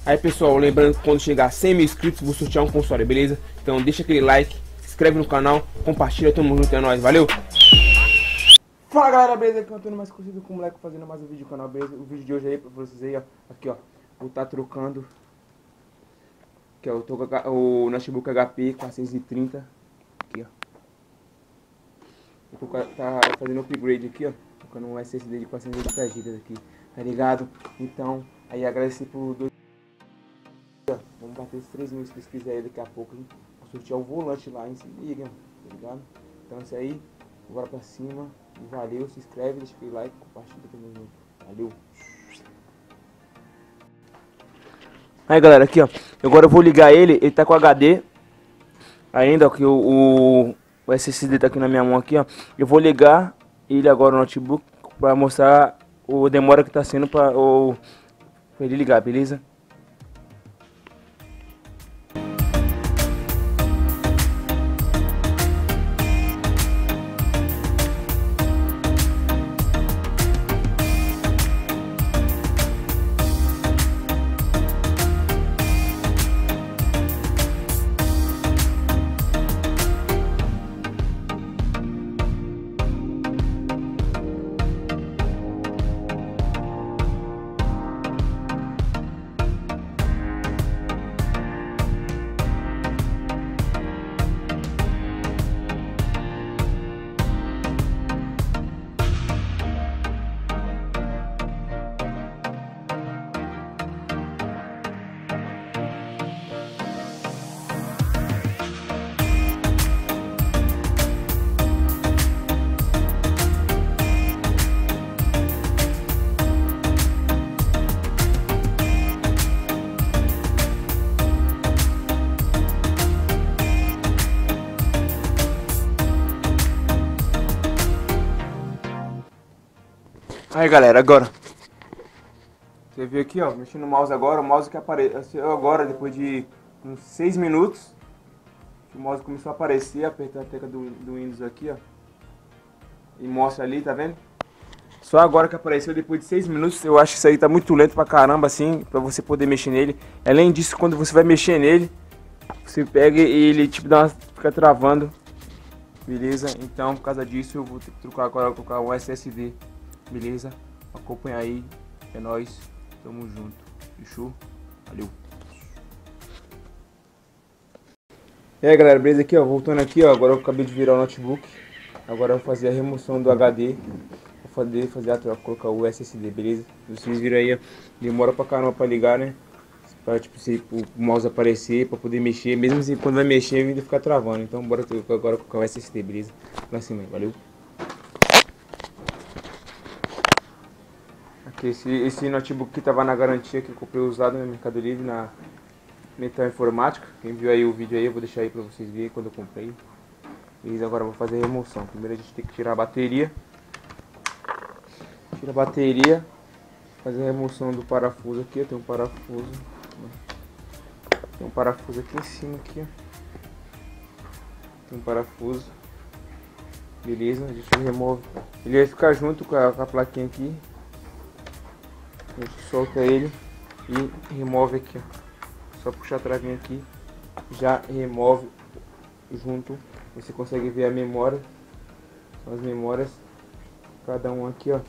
Aí pessoal, lembrando que quando chegar a 100 mil inscritos vou sortear um console, beleza? Então deixa aquele like, se inscreve no canal, compartilha, tamo junto, é nóis, valeu! Fala galera, beleza? Aqui é o Antônio, mais conhecido como Moleque, fazendo mais um vídeo do canal, beleza? O vídeo de hoje aí pra vocês aí, ó, aqui ó, vou estar trocando, que eu tô com o notebook HP 430, aqui ó. Vou tá fazendo upgrade aqui ó, colocando um SSD de 480 GB aqui, tá ligado? Então, aí agradecer por dois. Vamos bater os 3 mil inscritos aí daqui a pouco, hein? Vou sortear o volante lá, hein? Se liga, tá ligado? Então é isso aí, bora pra cima. E valeu, se inscreve, deixa aquele like, compartilha também junto. Valeu! Aí galera, aqui ó, agora eu vou ligar ele tá com HD ainda, ó, que o SSD tá aqui na minha mão aqui ó. Eu vou ligar ele agora no notebook pra mostrar o demora que tá sendo pra ele ligar, beleza? Aí galera, agora você viu aqui ó, mexendo no mouse agora, o mouse que apareceu agora, depois de uns 6 minutos, o mouse começou a aparecer, apertar a tecla do Windows aqui ó, e mostra ali, tá vendo? Só agora que apareceu, depois de 6 minutos, eu acho que isso aí tá muito lento pra caramba assim, pra você poder mexer nele. Além disso, quando você vai mexer nele, você pega e ele tipo fica travando, beleza? Então por causa disso eu vou ter que trocar agora, colocar um SSD. Beleza? Acompanha aí. É nóis. Tamo junto. Fechou? Valeu. E aí galera, beleza? Aqui ó, voltando aqui ó. Agora eu acabei de virar o notebook. Agora eu vou fazer a remoção do HD. Vou fazer a troca, colocar o SSD, beleza? Vocês viram aí, ó, demora pra caramba pra ligar, né? Pra tipo, se o mouse aparecer, pra poder mexer. Mesmo assim, quando vai mexer, ainda fica travando. Então bora agora colocar o SSD, beleza? Pra cima aí, valeu. Aqui, esse notebook que tava na garantia, que eu comprei usado no Mercado Livre, na Metal Informática. Quem viu aí o vídeo aí, eu vou deixar aí pra vocês verem quando eu comprei. E agora eu vou fazer a remoção. Primeiro a gente tem que tirar a bateria. Tira a bateria. Fazer a remoção do parafuso aqui. Tem um parafuso. Tem um parafuso aqui em cima aqui, ó. Tem um parafuso. Beleza, a gente remove. Ele vai ficar junto com a plaquinha aqui. A gente solta ele e remove aqui, ó. Só puxar a travinha aqui, já remove junto. Você consegue ver a memória. São as memórias, cada um aqui, ó.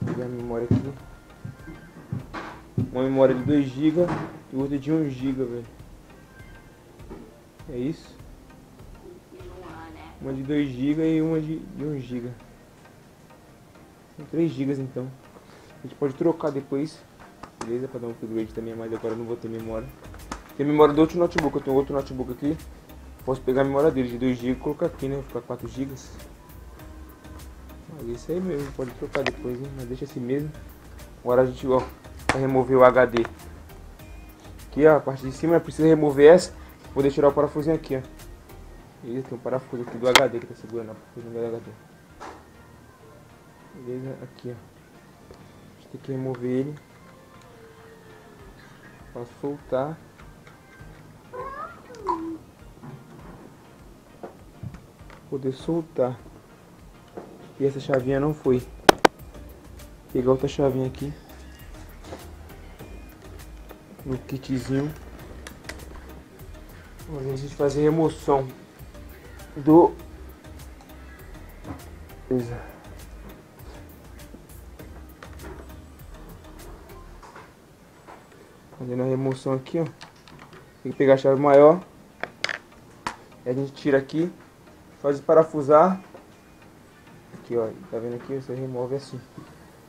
Vou a memória aqui. Uma memória de 2 GB e outra de 1 GB, velho. É isso? Uma de 2 GB e uma de 1 GB. São 3 GB então. A gente pode trocar depois, beleza? Para dar um upgrade também, mas agora eu não vou ter memória. Tem memória do outro notebook, eu tenho outro notebook aqui. Posso pegar a memória dele de 2 GB e colocar aqui, né? Vai ficar 4 GB. Mas isso aí mesmo, pode trocar depois, hein? Mas deixa assim mesmo. Agora a gente, ó, vai remover o HD. Aqui, ó, a parte de cima precisa remover essa. Vou deixar o parafusinho aqui, ó. E tem um parafuso aqui do HD que tá segurando o parafuso do HD. Beleza? Aqui, ó. A gente tem que remover ele. Para soltar. poder soltar. E essa chavinha não foi. Vou pegar outra chavinha aqui no kitzinho. Vamos a gente fazer remoção do... Fazendo a remoção aqui, ó. Tem que pegar a chave maior. E a gente tira aqui, faz parafusar. Aqui, ó, tá vendo aqui? Você remove assim.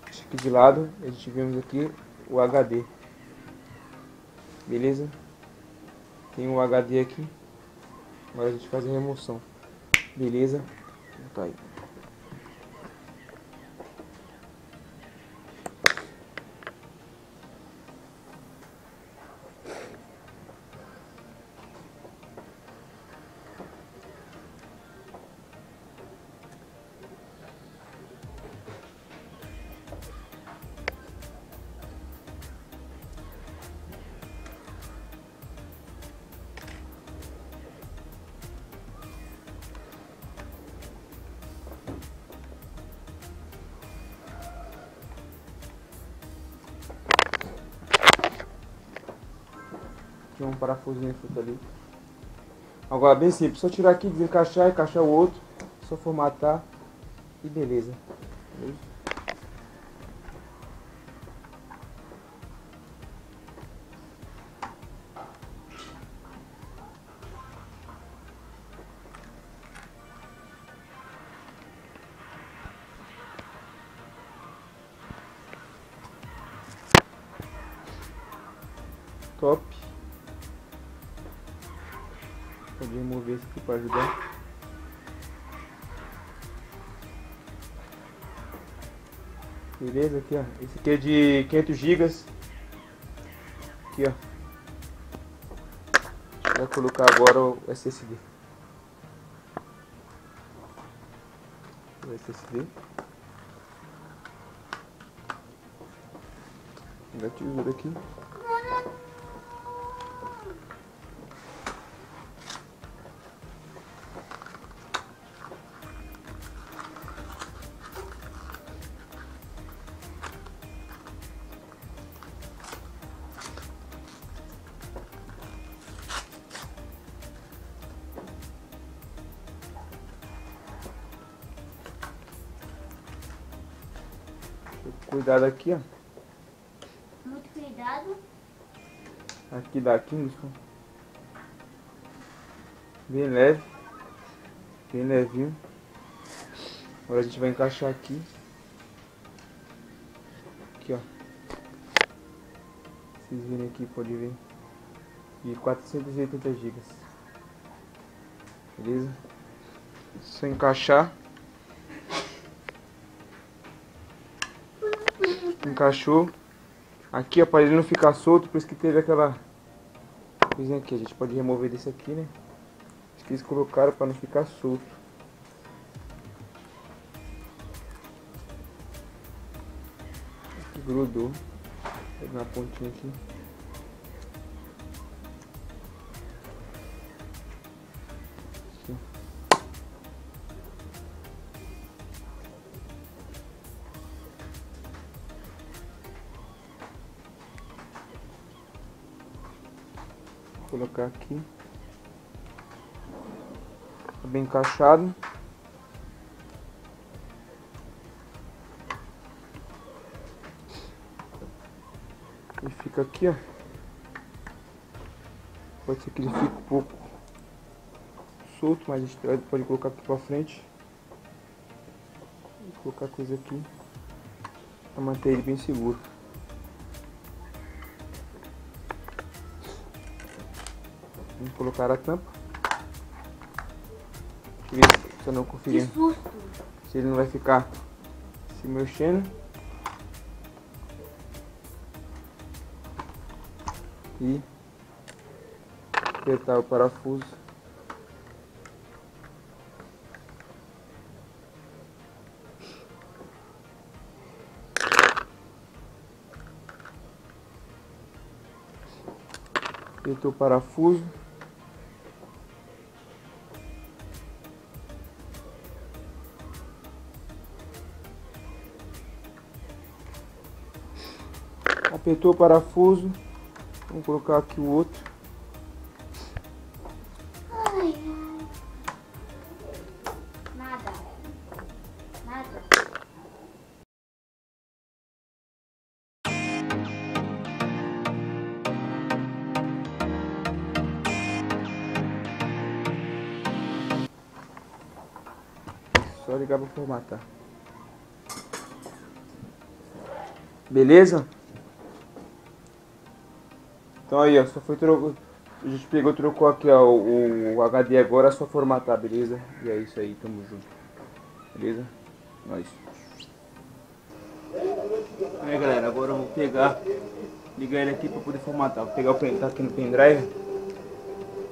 Deixa aqui de lado, a gente vemos aqui o HD. Beleza? Tem o HD aqui. Agora a gente faz a remoção. Beleza? Tá aí. Tinha um parafusinho feito ali. Agora bem simples, só tirar aqui, desencaixar, encaixar o outro, só formatar e beleza. Top. Pode remover esse aqui para ajudar. Beleza, aqui ó. Esse aqui é de 500 GB. Aqui ó. Vai colocar agora o SSD. O SSD. Vou a tesoura aqui. Cuidado aqui, ó. Muito cuidado. Aqui da Kingston. Bem leve. Bem levinho. Agora a gente vai encaixar aqui. Aqui, ó. Vocês virem aqui, pode ver. De 480 GB. Beleza? Só encaixar. Encaixou. Aqui, ó, para ele não ficar solto, por isso que teve aquela coisinha aqui. A gente pode remover desse aqui, né? Acho que eles colocaram para não ficar solto. Aqui grudou. Pega na pontinha aqui. Aqui. Vou colocar aqui. Tá bem encaixado. E fica aqui, ó. Pode ser que ele fique um pouco solto, mas a gente pode colocar aqui pra frente. Vou colocar coisa aqui pra manter ele bem seguro. Vamos colocar a tampa. Deixa eu ver se eu não conferir se ele não vai ficar se mexendo. E apertar o parafuso. Apertou o parafuso. Apertou o parafuso. Vamos colocar aqui o outro. Ai, ai. Nada. Nada. Só ligar para formatar. Beleza? Então aí, ó, só foi trocou. A gente pegou, trocou aqui, ó, o HD agora, é só formatar, beleza? E é isso aí, tamo junto. Beleza? Nós. Aí, galera, agora eu vou pegar, ligar ele aqui pra poder formatar. Vou pegar o pen, tá aqui no pendrive.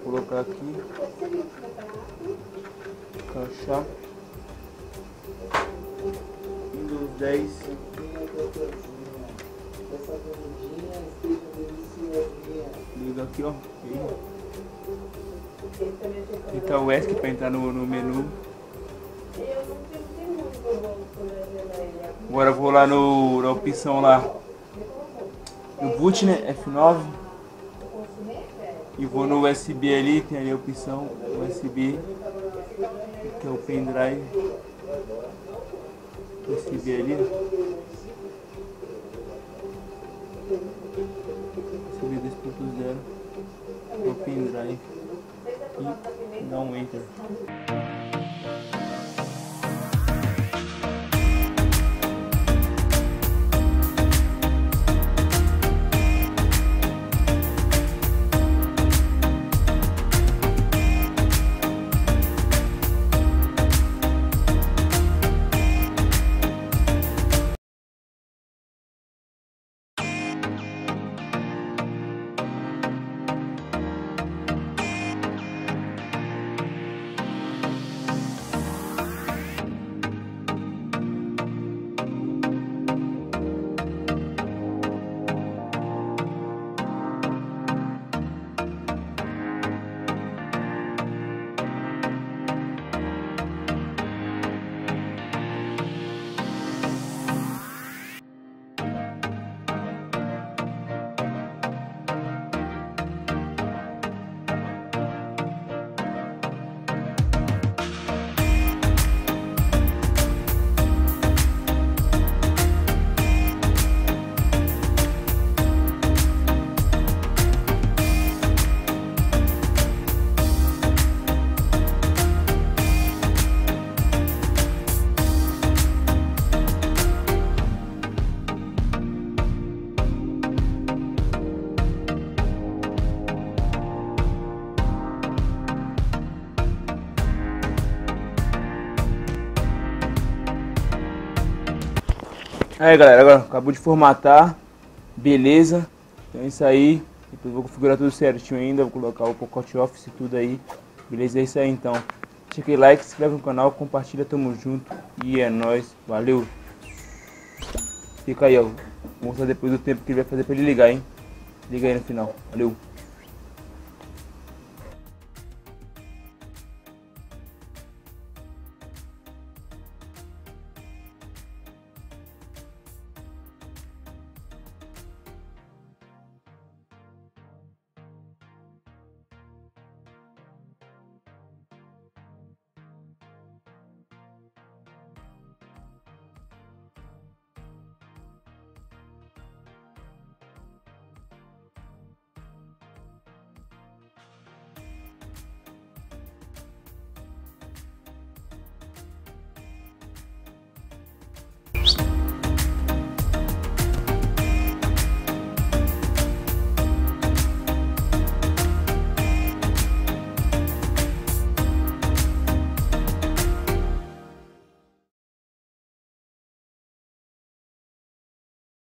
Colocar aqui. Encaixar. Windows 10. Liga aqui, ó. Clicar o ESC para entrar no menu. Agora eu vou lá na opção lá. No boot, né? F9. E vou no USB ali, tem ali a opção USB. Que é o pendrive. USB ali. USB 2.0. O pendrive. E dá um enter. Aí, galera, agora acabou de formatar, beleza, então é isso aí, depois vou configurar tudo certinho ainda, vou colocar o pacote Office e tudo aí, beleza, é isso aí então, deixa aquele like, se inscreve no canal, compartilha, tamo junto e é nóis, valeu, fica aí, ó, vou mostrar depois do tempo que ele vai fazer pra ele ligar, hein, liga aí no final, valeu.